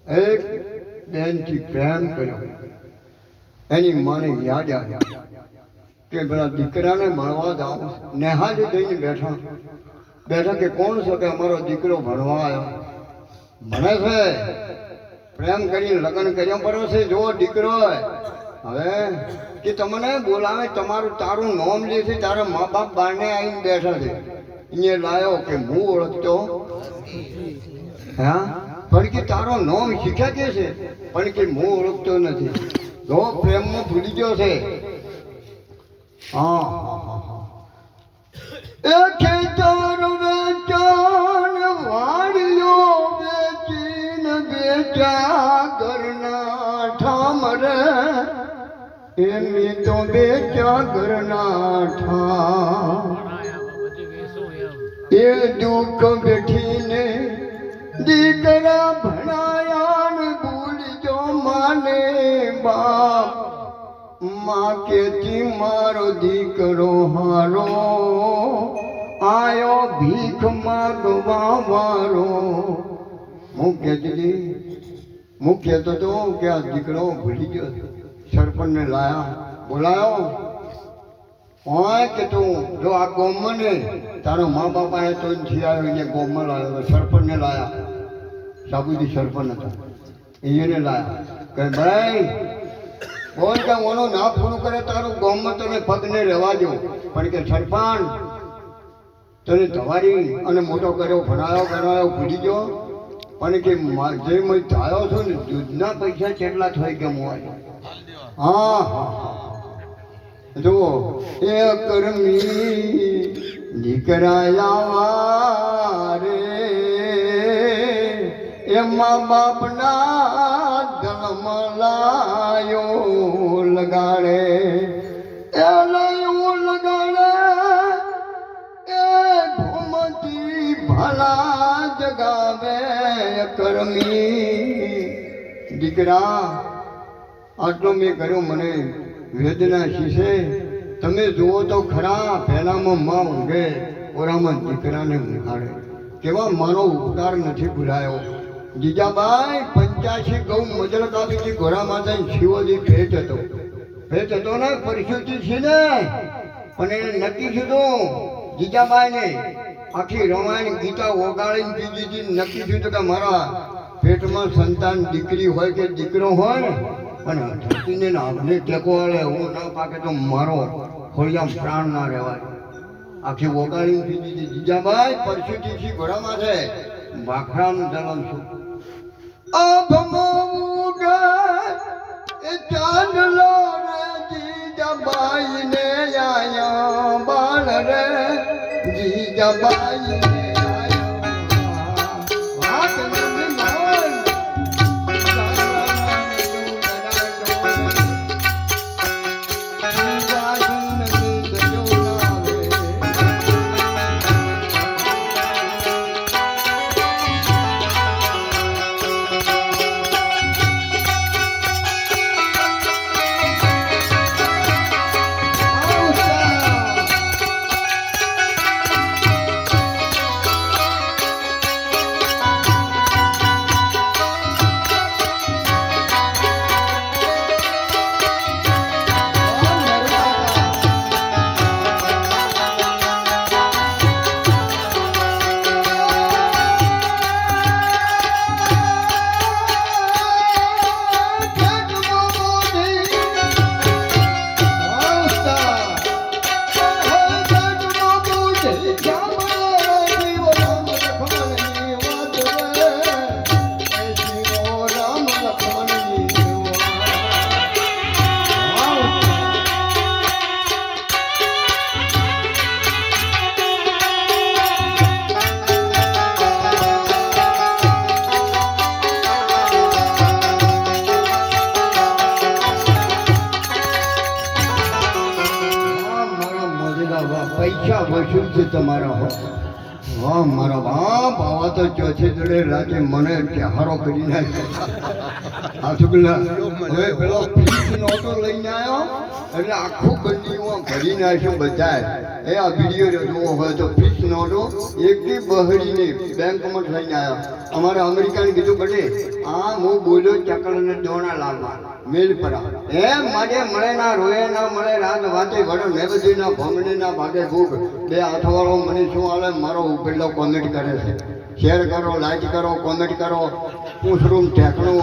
એક બેનથી પ્રેમ કર્યો. એની માને યાદ આવ્યા કે પેલા દીકરાને મળવા જાઉં. નેહાજી જઈને બેઠા કે કોણ છે? કે અમારો દીકરો ભણવા આવ્યો. ભણે છે, પ્રેમ કરીને લગ્ન કર્યા પર છે. જો દીકરો હવે કે તમને બોલાવે, તારું નામ લે છે, તારા મા બાપ બારને આવીને બેઠા છે. અહીંયા લાયો કે હું ઓળખતો હા, પણ કે તારો નામ શીખ્યા કે છે, પણ કે હું ઓળખતો નથી. જો પ્રેમમાં ભૂલી ગયો છે. હા એ ખેતર વેચાણ વાળ્યો વેચીને બેચા ઘરના ઠામરે, એમની તો બેચા ઘરના ઠામ. એ દુઃખ બેઠીને દીકરા ભણાયા ને ભૂલજો માને બાપ. માં કેતી મારો દીકરો હારો આયો ભીખ માગવા વારો. હું કહેતો હતો કે આ દીકરો ભૂલી ગયો. સરપંચને લાયા, બોલાયો. હોય કે તું જો આ ગોમમાં ને તારો મા બાપ આયા તો નથી આવ્યો, એને ગોમમાં લાવ્યો. સરપંચને લાયા, સાબુજી સરપંચ હતા, એને લાયા કે ભાઈ બોલ કે ઓનો ના પૂરું કરે તારું ગોમમાં તને પગને રહેવા દો. પણ કે સરપંચ તને ધવારી અને મોટો કર્યો, ભણાયો ભૂલી ગયો. પણ કે જે મેં થયો છું ને દૂધના પૈસા કેટલા થઈ ગયા મોય. હા જુઓ એ કરમી દીકરા રે એમાં બાપના ધર્મ લાયો લગાડે. એ લાયો લગાડે એ ભૂમતી ભલા જગાવે. કરમી દીકરા આટલો મેં કર્યો, મને વેદના શીશે. તમે જુઓ તો ખરા, પહેલામાં માં ઊંઘે, ઓરામાં દીકરાને ઊંઘાડે. કેવા મારો ઉપકાર નથી ભૂલાયો. જીજાબાઈ 85 ગૌ મજલ કાપીથી ઘોડા માતા શિવજી ભેટ હતો ને પરિસ્થિતિ છે ને. પણ એને નક્કી કીધું જીજાબાઈને, આખી રામાયણ ગીતા ઓગાળીને દીધી. નક્કી કીધું કે મારા પેટમાં સંતાન દીકરી હોય કે દીકરો હોય અને ધરતીને આગને ટેકો વાળે હું ના પાકે તો મારો ખોળિયા પ્રાણ ના રહેવાય. આખી ઓગાળીને દીધી. જીજાબાઈ પરિસ્થિતિ ઘોડામાં છે, ભાખરાનું જલમ છું. ચાંદલો રે જીજાબાઈ ને આયા બાળ રે જીજાબાઈ ને પૈસા વસૂલ છે તમારા. વાહ મારા બાપ, આવા તો ચોથી દડે રાતે મને હારો કરી નાખ્યો. હવે પેલો ફીસ નોટો લઈને આવ્યો એટલે આખું ગંદીમાં ભરી નાખ્યું બધા. એ આ વિડીયો જોવો હોય તો ફીસ નોટો એકથી બહડીને બેંકમાં થઈને આવ્યા. અમારે અમેરિકાને કીધું બટે આ હું બોલ્યો ચકલને દોણા લાવવા મેલપરા એમ માટે મળે ના રોએ ના મળે રાત વાતે વડો નેબદી ના ભમણી ના ભાગે ભૂખ બે હાથવાળો મને શું હાલે મારો ઉપેલો કોમેન્ટ કરે છે. શેર કરો, લાઈક કરો, કોમેન્ટ કરો, પૂછડું ઠેકણું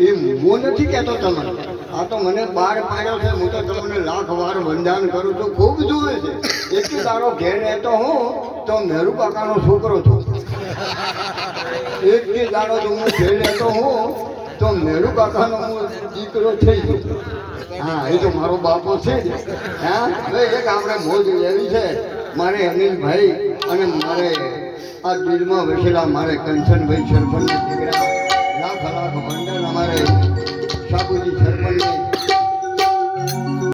એ હું નથી કહેતો તમને. આ તો મને બહાર પાડ્યો છે. હું તો તમને લાખ વાર વંદાન કરું છું. ખૂબ જુએ છે. એક તારો ઘેર રહેતો હું તો મેરુ કાકાનો છોકરો છું. એક દાડો તો હું ઘેર રહેતો હું તો મેરુ કાકાનો હું દીકરો થઈ ગયો. હા એ તો મારો બાપો છે જ. હા હવે એક આપણે મોજ લેવી છે. મારે અનિલભાઈ અને મારે આ દિલમાં વસેલા મારે કંચનભાઈ સરપંચ દીકરા લાખ લાખ વંદન. અમારે સાબુજી સરપંચ